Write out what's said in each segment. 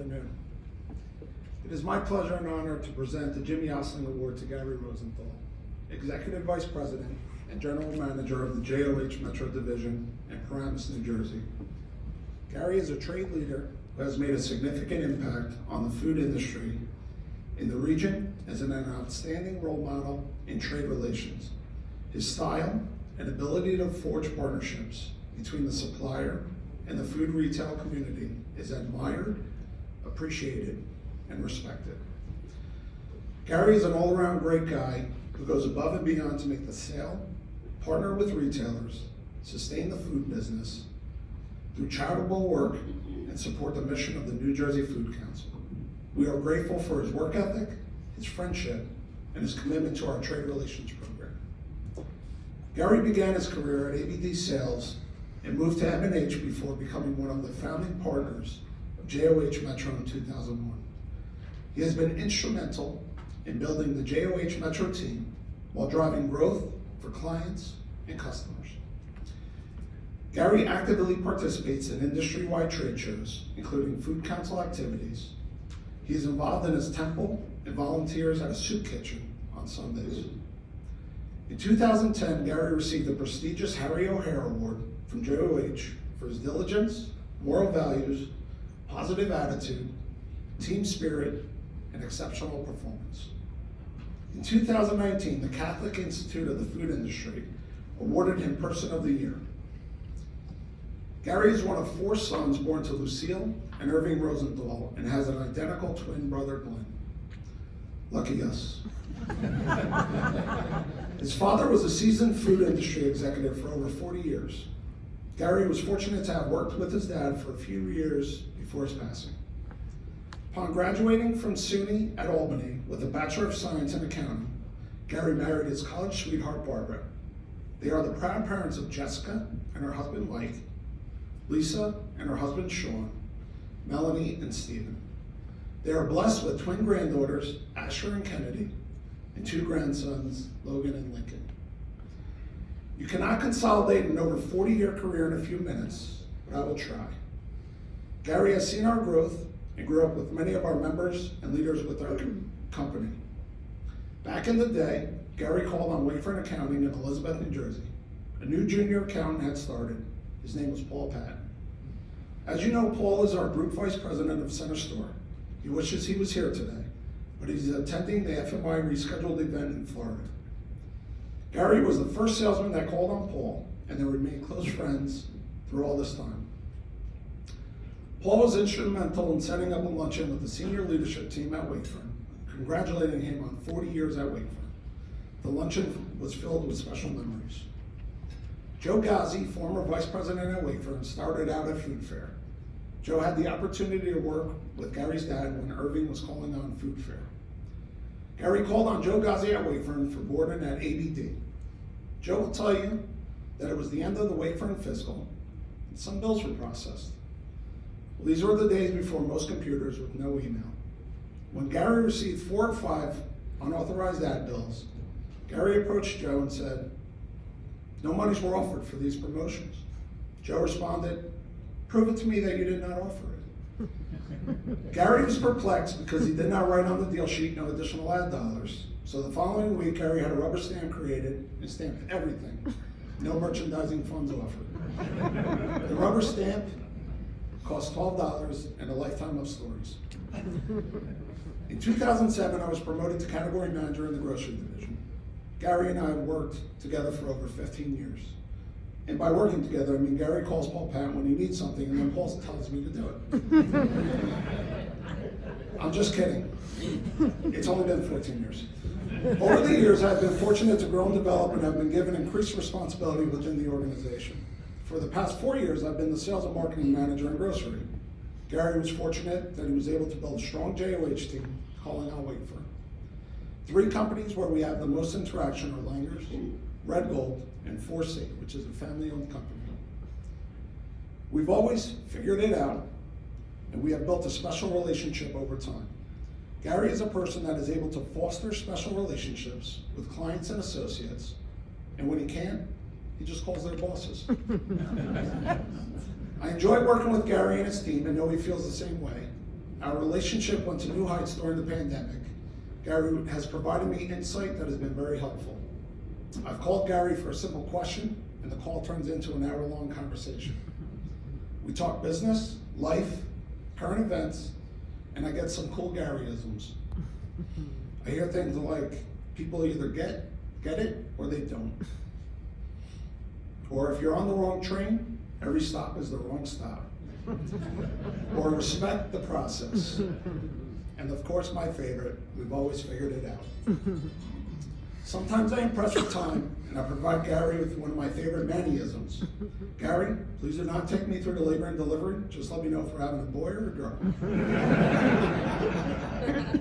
afternoon. It is my pleasure and honor to present the Jimmy Osling Award to Gary Rosenthal, Executive Vice President and General Manager of the JOH Metro Division in Paramus, New Jersey. Gary is a trade leader who has made a significant impact on the food industry in the region as an outstanding role model in trade relations. His style and ability to forge partnerships between the supplier and the food retail community is admired, appreciated, and respected. Gary is an all-around great guy who goes above and beyond to make the sale, partner with retailers, sustain the food business, do charitable work, and support the mission of the New Jersey Food Council. We are grateful for his work ethic, his friendship, and his commitment to our trade relations program. Gary began his career at ABD Sales and moved to M&H before becoming one of the founding partners of JOH Metro in 2001. He has been instrumental in building the JOH Metro team while driving growth for clients and customers. Gary actively participates in industry-wide trade shows, including Food Council activities. He is involved in his temple and volunteers at a soup kitchen on Sundays. In 2010, Gary received the prestigious Harry O'Hare Award from JOH for his diligence, moral values, positive attitude, team spirit, and exceptional performance. In 2019, the Catholic Institute of the Food Industry awarded him Person of the Year. Gary is one of 4 sons born to Lucille and Irving Rosenthal and has an identical twin brother, Glenn. Lucky us. His father was a seasoned food industry executive for over 40 years. Gary was fortunate to have worked with his dad for a few years before his passing. Upon graduating from SUNY at Albany with a Bachelor of Science in Accounting, Gary married his college sweetheart, Barbara. They are the proud parents of Jessica and her husband, Mike, Lisa and her husband, Sean, Melanie and Stephen. They are blessed with twin granddaughters, Asher and Kennedy, and 2 grandsons, Logan and Lincoln. You cannot consolidate an over 40-year career in a few minutes, but I will try. Gary has seen our growth and grew up with many of our members and leaders with our company. Back in the day, Gary called on Wakefern Accounting in Elizabeth, New Jersey. A new junior accountant had started. His name was Paul Patton. As you know, Paul is our group vice president of Center Store. He wishes he was here today, but he's attending the FMI rescheduled event in Florida. Gary was the first salesman that called on Paul, and they remained close friends through all this time. Paul was instrumental in setting up a luncheon with the senior leadership team at Wakefern, congratulating him on 40 years at Wakefern. The luncheon was filled with special memories. Joe Ghazi, former vice president at Wakefern, started out at Food Fair. Joe had the opportunity to work with Gary's dad when Irving was calling on Food Fair. Gary called on Joe Ghazi at Wakefern for boarding at ABD. Joe will tell you that it was the end of the Wakefern fiscal, and some bills were processed. Well, these were the days before most computers with no email. When Gary received 4 or 5 unauthorized ad bills, Gary approached Joe and said, "No monies were offered for these promotions." Joe responded, "Prove it to me that you did not offer it." Gary was perplexed because he did not write on the deal sheet no additional ad dollars. So the following week, Gary had a rubber stamp created and stamped everything. No merchandising funds offered. The rubber stamp cost $12 and a lifetime of stories. In 2007, I was promoted to category manager in the grocery division. Gary and I have worked together for over 15 years. And by working together, I mean Gary calls Paul Patton when he needs something, and then Paul tells me to do it. I'm just kidding. It's only been 14 years. Over the years, I've been fortunate to grow and develop and have been given increased responsibility within the organization. For the past 4 years, I've been the sales and marketing manager in grocery. Gary was fortunate that he was able to build a strong JOH team, calling on Wakefern. 3 companies where we have the most interaction are Langer's, Red Gold, and Forsake, which is a family-owned company. We've always figured it out, and we have built a special relationship over time. Gary is a person that is able to foster special relationships with clients and associates, and when he can't, he just calls their bosses. I enjoy working with Gary and his team and know he feels the same way. Our relationship went to new heights during the pandemic. Gary has provided me insight that has been very helpful. I've called Gary for a simple question, and the call turns into an hour-long conversation. We talk business, life, current events, and I get some cool Garyisms. I hear things like, people either get it, or they don't. Or if you're on the wrong train, every stop is the wrong stop. Or respect the process. And of course, my favorite, we've always figured it out. Sometimes I impress with time, and I provide Gary with one of my favorite Mannyisms. Gary, please do not take me through the labor and delivery. Just let me know if we're having a boy or a girl.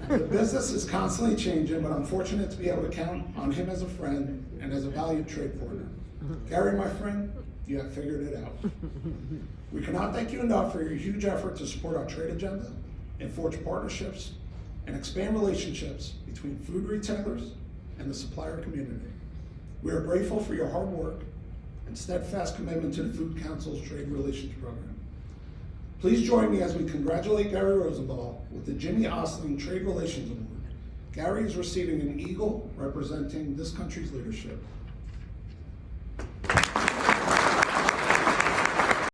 The business is constantly changing, but I'm fortunate to be able to count on him as a friend and as a valued trade partner. Gary, my friend, you have figured it out. We cannot thank you enough for your huge effort to support our trade agenda and forge partnerships and expand relationships between food retailers and the supplier community. We are grateful for your hard work and steadfast commitment to the Food Council's Trade Relations Program. Please join me as we congratulate Gary Rosenthal with the Jimmy Ostling Trade Relations Award. Gary is receiving an eagle representing this country's leadership.